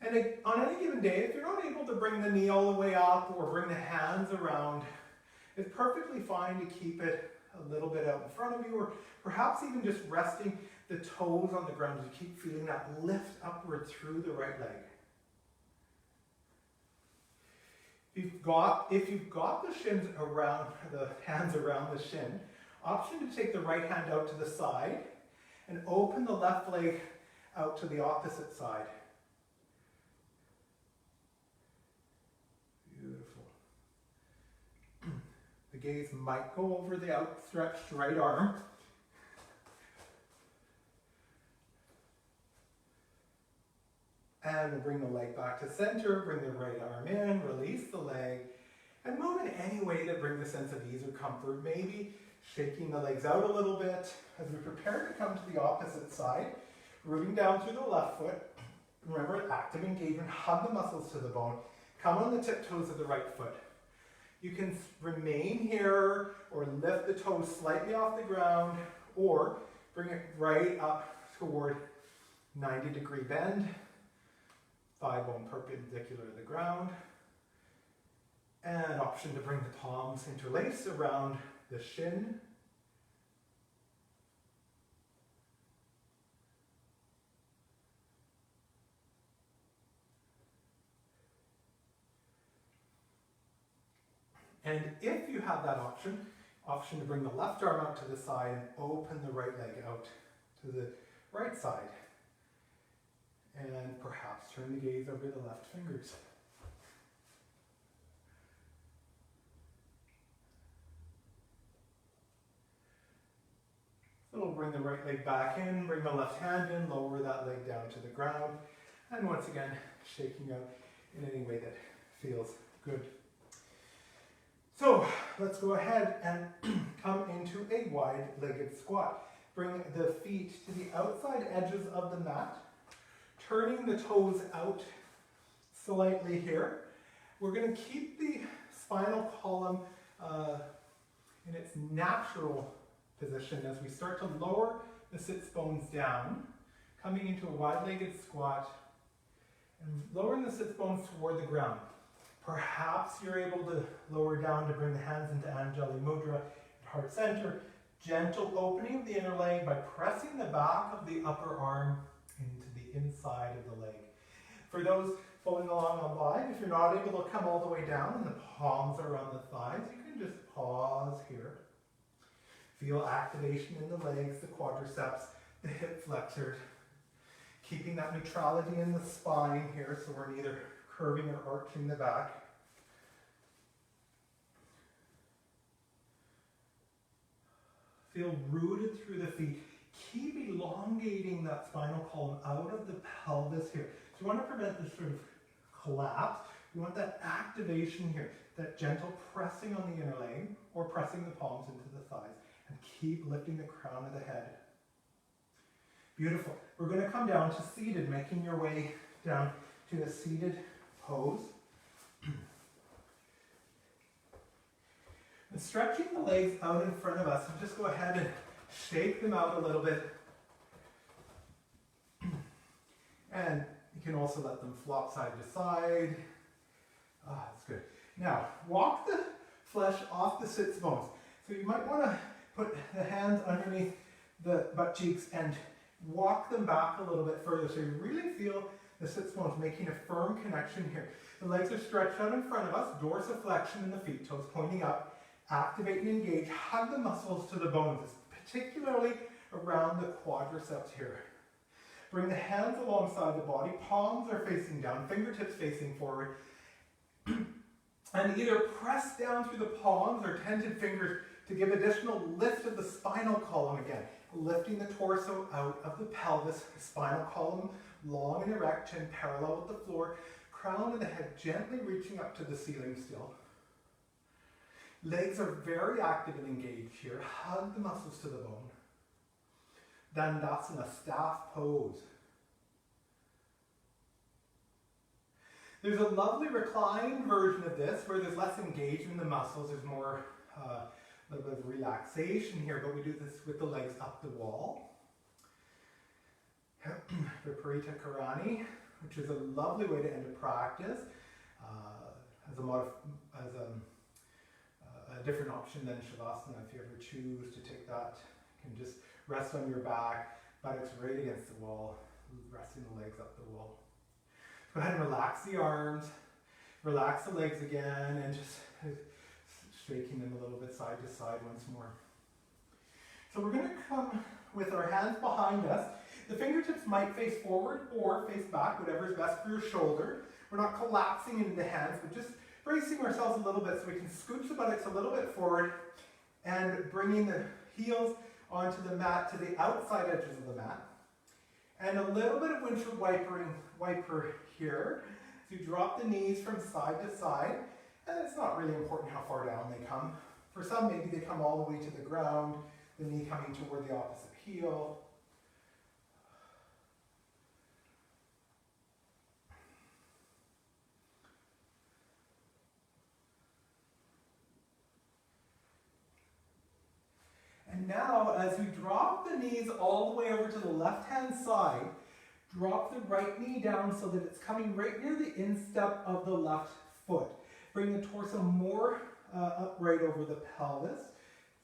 S2: And on any given day, if you're not able to bring the knee all the way up or bring the hands around, it's perfectly fine to keep it a little bit out in front of you, or perhaps even just resting the toes on the ground as you keep feeling that lift upward through the right leg. If you've got the shins around, the hands around the shin, option to take the right hand out to the side and open the left leg out to the opposite side. Beautiful. The gaze might go over the outstretched right arm. And we'll bring the leg back to center, bring the right arm in, release the leg, and move in any way that brings a sense of ease or comfort. Maybe shaking the legs out a little bit as we prepare to come to the opposite side, rooting down through the left foot. Remember, active engagement, hug the muscles to the bone, come on the tiptoes of the right foot. You can remain here or lift the toes slightly off the ground or bring it right up toward 90-degree bend. Thigh bone perpendicular to the ground. And option to bring the palms interlaced around the shin. And if you have that option to bring the left arm out to the side and open the right leg out to the right side. And perhaps turn the gaze over the left fingers. So we'll bring the right leg back in, bring the left hand in, lower that leg down to the ground, and once again, shaking out in any way that feels good. So let's go ahead and come into a wide-legged squat. Bring the feet to the outside edges of the mat. Turning the toes out slightly here. We're going to keep the spinal column in its natural position as we start to lower the sits bones down, coming into a wide-legged squat and lowering the sits bones toward the ground. Perhaps you're able to lower down to bring the hands into Anjali Mudra at heart center. Gentle opening of the inner leg by pressing the back of the upper arm into the inside of the leg. For those following along online, if you're not able to come all the way down and the palms are on the thighs, you can just pause here. Feel activation in the legs, the quadriceps, the hip flexors. Keeping that neutrality in the spine here so we're neither curving or arching the back. Feel rooted through the feet. Keep elongating that spinal column out of the pelvis here. So you want to prevent this sort of collapse. You want that activation here, that gentle pressing on the inner leg or pressing the palms into the thighs. And keep lifting the crown of the head. Beautiful. We're going to come down to seated, making your way down to a seated pose. And stretching the legs out in front of us, and just go ahead and shake them out a little bit. And you can also let them flop side to side. That's good. Now, walk the flesh off the sits bones. So you might want to put the hands underneath the butt cheeks and walk them back a little bit further so you really feel the sits bones making a firm connection here. The legs are stretched out in front of us, dorsiflexion in the feet, toes pointing up. Activate and engage, hug the muscles to the bones, particularly around the quadriceps here. Bring the hands alongside the body, palms are facing down, fingertips facing forward, and either press down through the palms or tented fingers to give additional lift of the spinal column again, lifting the torso out of the pelvis, spinal column long and erect, chin parallel with the floor, crown of the head gently reaching up to the ceiling still. Legs are very active and engaged here. Hug the muscles to the bone. Dandasana, staff pose. There's a lovely reclined version of this where there's less engagement in the muscles. There's more a little bit of relaxation here, but we do this with the legs up the wall. Viparita Karani, which is a lovely way to end a practice, as a different option than Shavasana. If you ever choose to take that, you can just rest on your back, buttocks right against the wall, resting the legs up the wall. Go ahead and relax the arms, relax the legs again, and just shaking them a little bit side to side once more. So we're going to come with our hands behind us. The fingertips might face forward or face back, whatever is best for your shoulder. We're not collapsing into the hands, but just bracing ourselves a little bit so we can scooch the buttocks a little bit forward and bringing the heels onto the mat to the outside edges of the mat. And a little bit of windshield wiper here. So you drop the knees from side to side, and it's not really important how far down they come. For some, maybe they come all the way to the ground, the knee coming toward the opposite heel. And now, as we drop the knees all the way over to the left-hand side, drop the right knee down so that it's coming right near the instep of the left foot. Bring the torso more upright over the pelvis,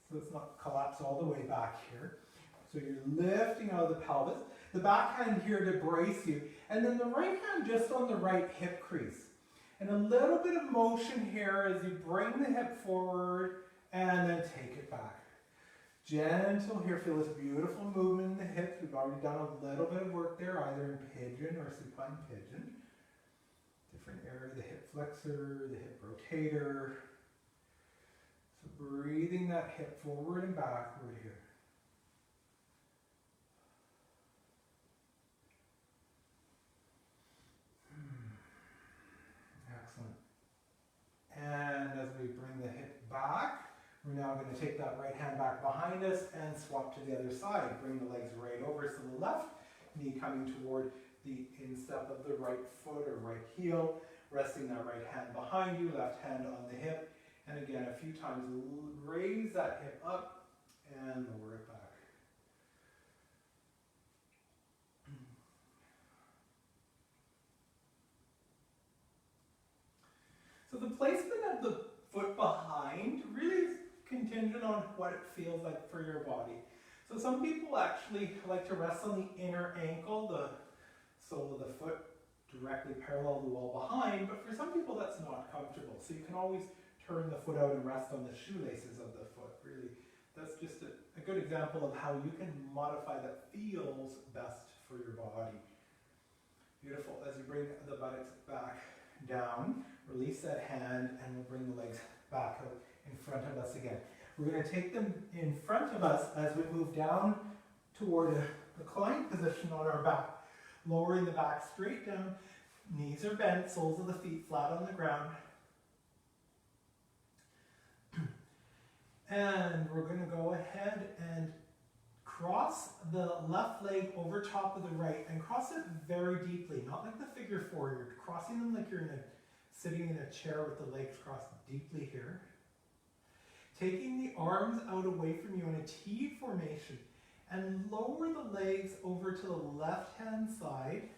S2: so it's not collapsed all the way back here. So you're lifting out of the pelvis. The back hand here to brace you, and then the right hand just on the right hip crease. And a little bit of motion here as you bring the hip forward and then take it back. Gentle here, feel this beautiful movement in the hips. We've already done a little bit of work there, either in pigeon or supine pigeon. Different area, the hip flexor, the hip rotator. So breathing that hip forward and backward here. Excellent. And as we bring the hip back, we're now going to take that right hand back behind us and swap to the other side. Bring the legs right over to the left, knee coming toward the instep of the right foot or right heel, resting that right hand behind you, left hand on the hip. And again, a few times, raise that hip up and lower it back. So the placement of the foot behind really is contingent on what it feels like for your body. So some people actually like to rest on the inner ankle, the sole of the foot directly parallel to the wall behind, but for some people that's not comfortable. So you can always turn the foot out and rest on the shoelaces of the foot. Really, that's just a good example of how you can modify that feels best for your body. Beautiful. As you bring the buttocks back down, release that hand, and we'll bring the legs back out in front of us again. We're going to take them in front of us as we move down toward a reclined position on our back. Lowering the back straight down, knees are bent, soles of the feet flat on the ground. And we're going to go ahead and cross the left leg over top of the right and cross it very deeply, not like the figure four. You're crossing them like you're sitting in a chair with the legs crossed deeply here. Taking the arms out away from you in a T formation and lower the legs over to the left-hand side.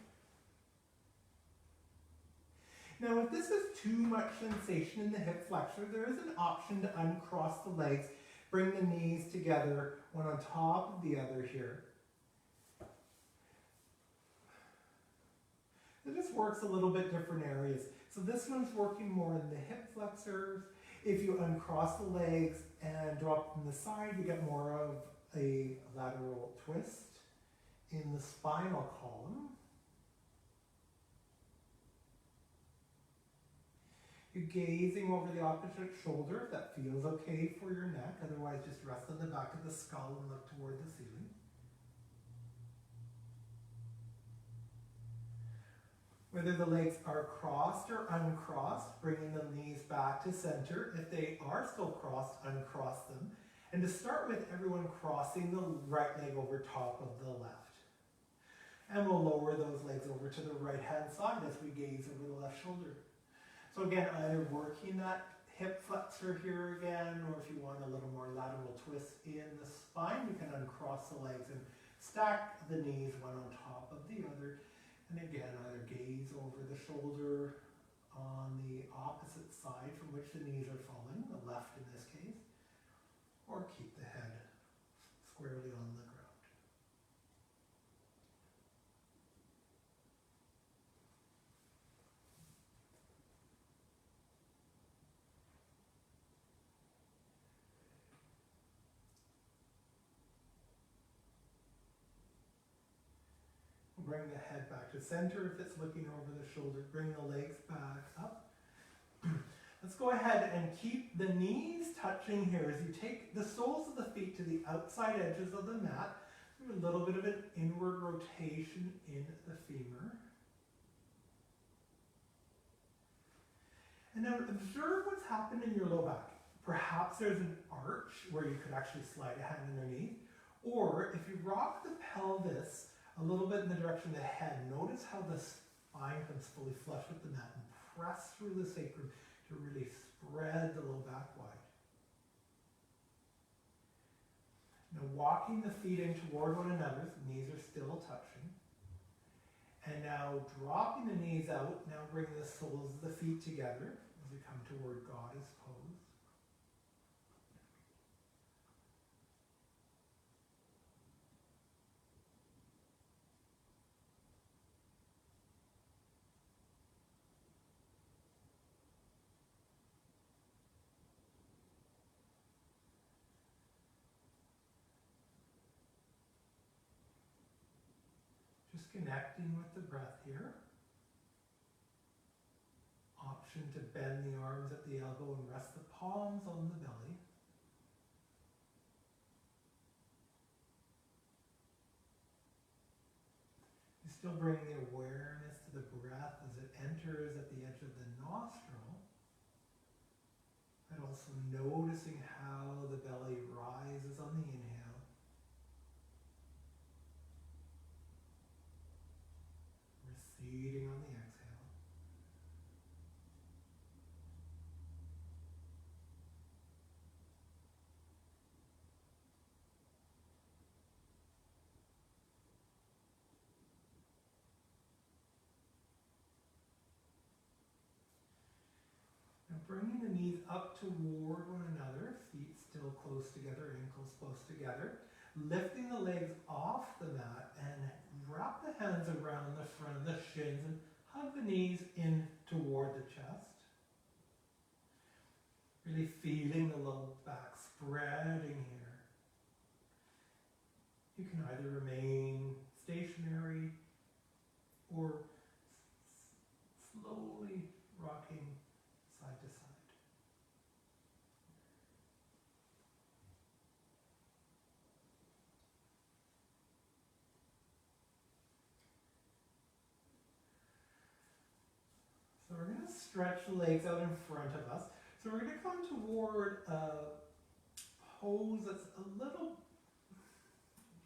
S2: Now, if this is too much sensation in the hip flexor, there is an option to uncross the legs, bring the knees together, one on top of the other here. It just works a little bit different areas. So this one's working more in the hip flexors. If you uncross the legs and drop them to the side, you get more of a lateral twist in the spinal column. You're gazing over the opposite shoulder if that feels okay for your neck. Otherwise, just rest on the back of the skull and look toward the ceiling. Whether the legs are crossed or uncrossed, bringing the knees back to center. If they are still crossed, uncross them. And to start with, everyone crossing the right leg over top of the left. And we'll lower those legs over to the right hand side as we gaze over the left shoulder. So again, either working that hip flexor here again, or if you want a little more lateral twist in the spine, you can uncross the legs and stack the knees one on top of the other. And again, either gaze over the shoulder on the opposite side from which the knees are falling, the left in this case, or keep the head squarely on the ground. Bring the head back to center if it's looking over the shoulder. Bring the legs back up. Let's go ahead and keep the knees touching here as you take the soles of the feet to the outside edges of the mat. Do a little bit of an inward rotation in the femur. And now observe what's happened in your low back. Perhaps there's an arch where you could actually slide a hand underneath. Or if you rock the pelvis a little bit in the direction of the head, notice how the spine comes fully flush with the mat and press through the sacrum to really spread the low back wide. Now walking the feet in toward one another, the knees are still touching. And now dropping the knees out, now bring the soles of the feet together as we come toward goddess pose. Just connecting with the breath here. Option to bend the arms at the elbow and rest the palms on the belly. You still bring the awareness to the breath as it enters at the edge of the nostril, and also noticing how the belly rises on the inhale. Receding on the exhale. Now bringing the knees up toward one another, feet still close together, ankles close together. Lifting the legs off the mat and wrap the hands around the front of the shins and hug the knees in toward the chest. Really feeling the low back spreading here. You can either remain stationary or slowly rocking side to side. So we're going to stretch the legs out in front of us. So we're going to come toward a pose that's a little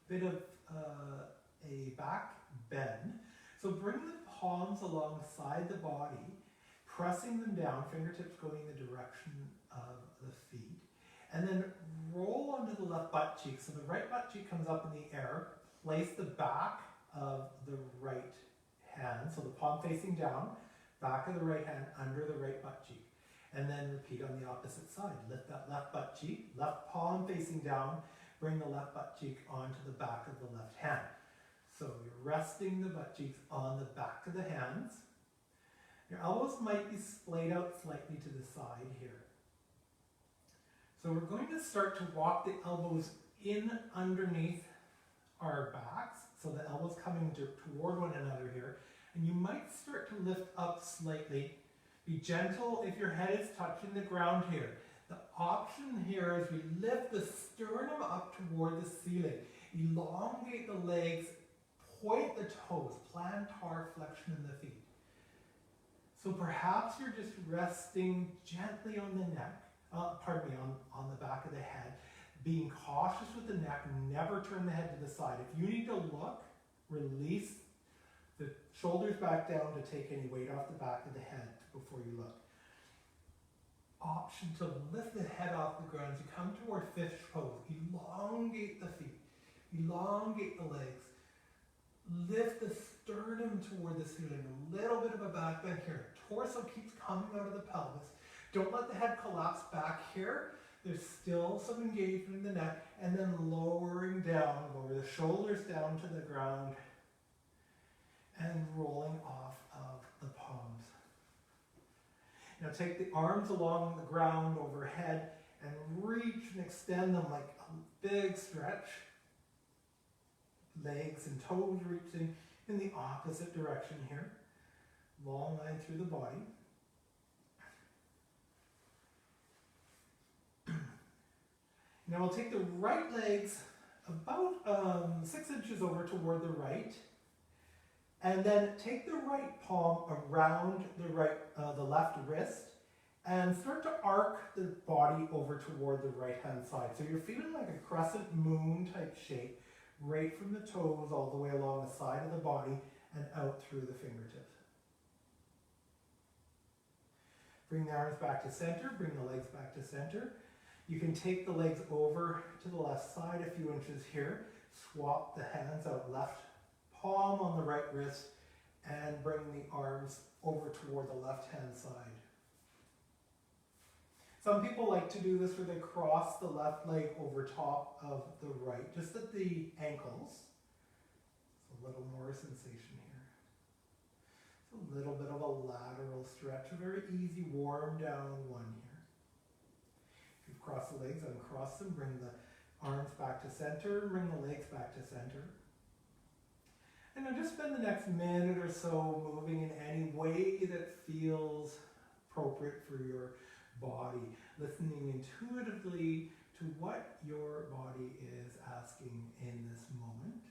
S2: bit of a back bend. So bring the palms alongside the body, pressing them down, fingertips going in the direction of the feet. And then roll onto the left butt cheek. So the right butt cheek comes up in the air. Place the back of the right hand, so the palm facing down, back of the right hand under the right butt cheek. And then repeat on the opposite side. Lift that left butt cheek, left palm facing down, bring the left butt cheek onto the back of the left hand. So you're resting the butt cheeks on the back of the hands. Your elbows might be splayed out slightly to the side here. So we're going to start to walk the elbows in underneath our backs. So the elbows coming toward one another here. And you might start to lift up slightly. Be gentle if your head is touching the ground here. The option here is we lift the sternum up toward the ceiling. Elongate the legs, point the toes, plantar flexion in the feet. So perhaps you're just resting gently on the neck, on the back of the head, being cautious with the neck, never turn the head to the side. If you need to look, release the shoulders back down to take any weight off the back of the head before you look. Option to lift the head off the ground as you come toward fish pose. Elongate the feet, elongate the legs. Lift the sternum toward the ceiling, a little bit of a back bend here. Torso keeps coming out of the pelvis. Don't let the head collapse back here. There's still some engagement in the neck, and then lowering down, lower the shoulders down to the ground, and rolling off of the palms. Now take the arms along the ground overhead and reach and extend them like a big stretch. Legs and toes reaching in the opposite direction here. Long line through the body. Now we'll take the right legs about 6 inches over toward the right, and then take the right palm around the left wrist, and start to arc the body over toward the right hand side. So you're feeling like a crescent moon type shape, right from the toes all the way along the side of the body and out through the fingertips. Bring the arms back to center, bring the legs back to center. You can take the legs over to the left side a few inches here, swap the hands out, left palm on the right wrist, and bring the arms over toward the left hand side. Some people like to do this where they cross the left leg over top of the right, just at the ankles. It's a little more sensation here. It's a little bit of a lateral stretch, a very easy warm down one here. If you've crossed the legs, uncross them, bring the arms back to center, bring the legs back to center. And now just spend the next minute or so moving in any way that feels appropriate for your body, listening intuitively to what your body is asking in this moment.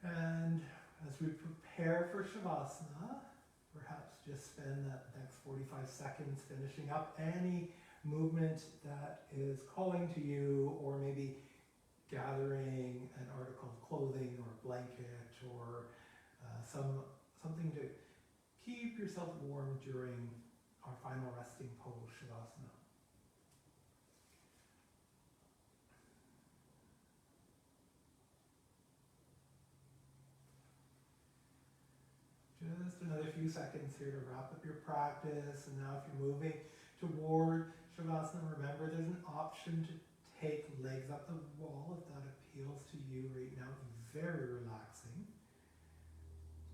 S2: And as we prepare for Shavasana, perhaps just spend that next 45 seconds finishing up any movement that is calling to you, or maybe gathering an article of clothing or blanket or something to keep yourself warm during our final resting pose, Shavasana. Just another few seconds here to wrap up your practice. And now if you're moving toward Shavasana, remember there's an option to take legs up the wall if that appeals to you right now. Very relaxing.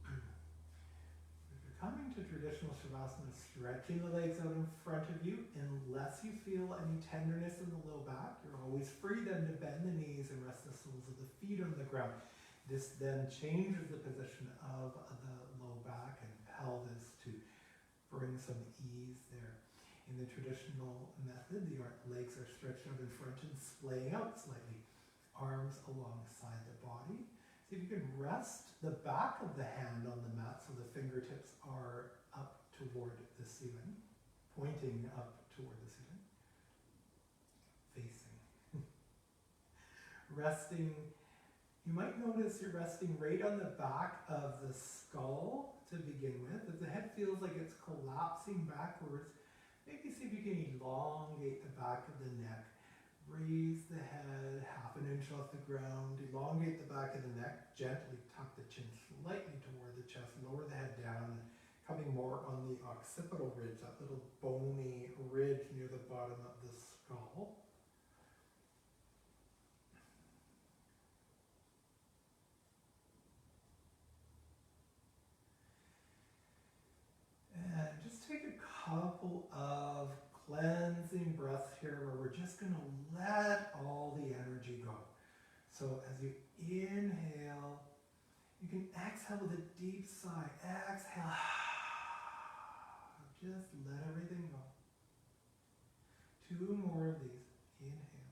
S2: If you're coming to traditional Shavasana, stretching the legs out in front of you, unless you feel any tenderness in the low back, you're always free then to bend the knees and rest the soles of the feet on the ground. This then changes the position of the low back and pelvis to bring some ease there. In the traditional method, the legs are stretched out in front and splaying out slightly. Arms alongside the body. See if you can rest the back of the hand on the mat so the fingertips are up toward the ceiling, pointing up toward the ceiling. Facing. Resting. You might notice you're resting right on the back of the skull to begin with. If the head feels like it's collapsing backwards, maybe see if you can elongate the back of the neck. Raise the head half an inch off the ground. Elongate the back of the neck. Gently tuck the chin slightly toward the chest. Lower the head down, coming more on the occipital ridge, that little bony ridge near the bottom of the skull. And just take a couple of cleansing breath here where we're just going to let all the energy go. So as you inhale, you can exhale with a deep sigh. Exhale. Just let everything go. 2 more of these. Inhale.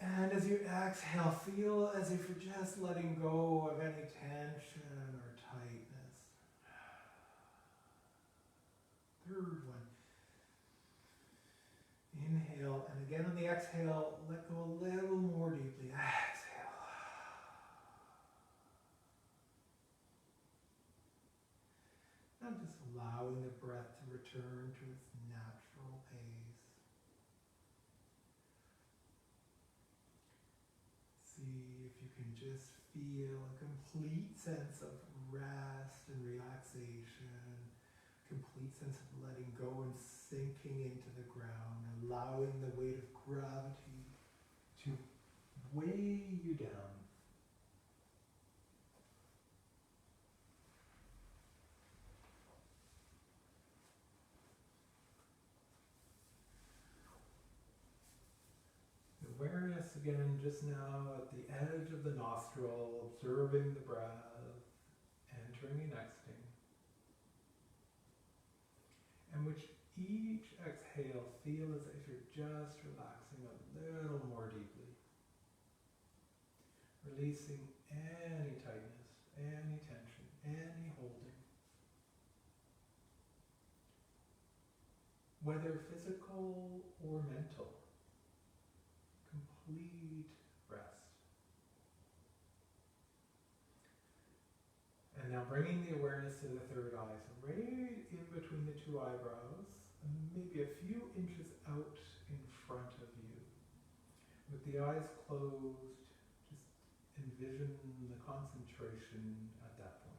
S2: And as you exhale, feel as if you're just letting go of any tension or tightness. 3rd one. Inhale, and again on the exhale, let go a little more deeply. Exhale. Now just allowing the breath to return to its natural pace. See if you can just feel a complete sense of rest and relaxation, complete sense of letting go and sinking into the ground, allowing the weight of gravity to weigh you down. Awareness again just now at the edge of the nostril, observing the breath, entering and exiting. And with each exhale, feel as if you're just relaxing a little more deeply. Releasing any tightness, any tension, any holding. Whether physical or mental. Complete rest. And now bringing the awareness to the 3rd eye, so right in between the 2 eyebrows, and maybe a few inches out in front of you. With the eyes closed, just envision the concentration at that point.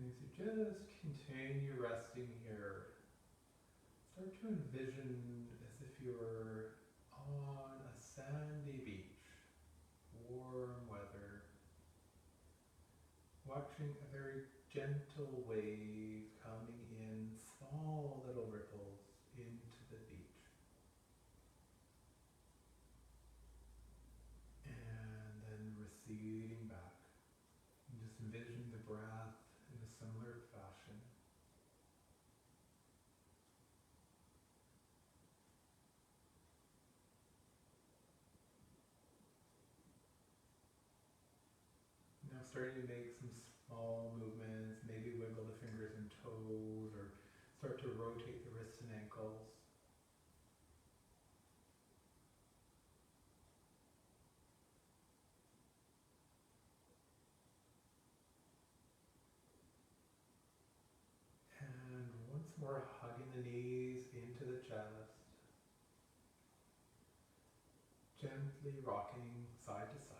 S1: as you just continue resting here, start to envision as if you were on a sandy beach, warm weather, watching a very gentle wave coming in, small little ripples into the beach. And then receding back. And just envision the breath in a similar fashion. Now starting to make some small movements, maybe wiggle the fingers and toes, or start to rotate the wrists and ankles. And once more, hugging the knees into the chest, gently rocking side to side.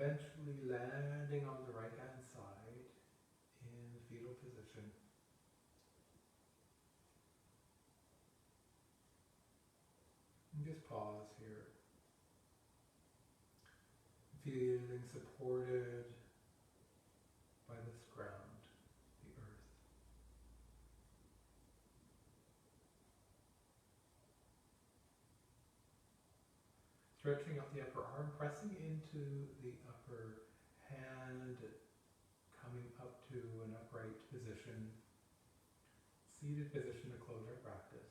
S1: Eventually landing on the right hand side in the fetal position. And just pause here. Feeling supported by this ground, the earth. Stretching up the upper arm, pressing into the upper hand, coming up to an upright position, seated position to close our practice.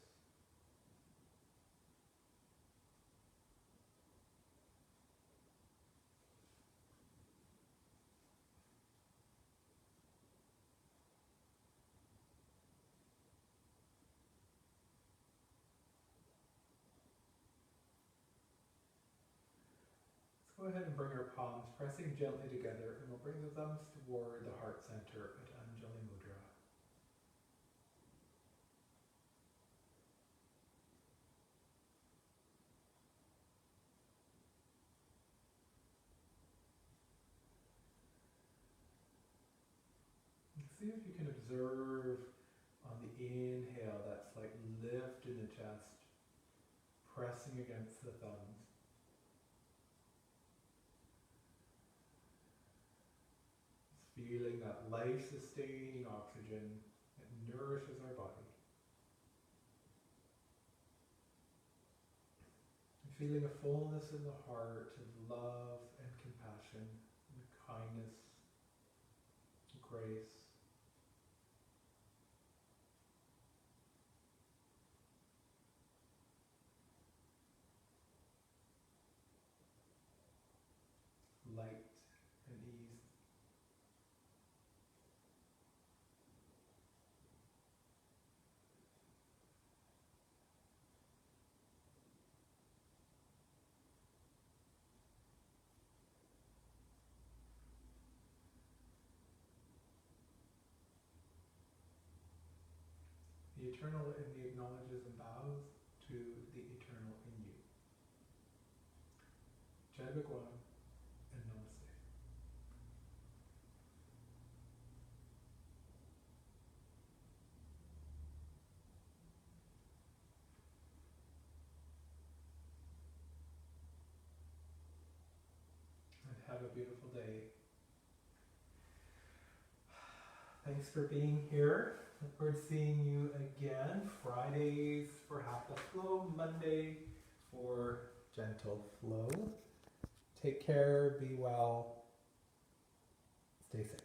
S1: Go ahead and bring our palms pressing gently together, and we'll bring the thumbs toward the heart center at Anjali Mudra. And see if you can observe on the inhale that slight lift in the chest, pressing against the thumbs. Feeling that life-sustaining oxygen that nourishes our body. And feeling a fullness in the heart of love and compassion, and kindness, and grace. Light and ease. The eternal in me acknowledges and bows to the eternal in you. Jai Bhagwan and Namaste. And have a beautiful day. Thanks for being here. Look forward to seeing you again. Fridays for Hatha Flow, Monday for Gentle Flow. Take care, be well, stay safe.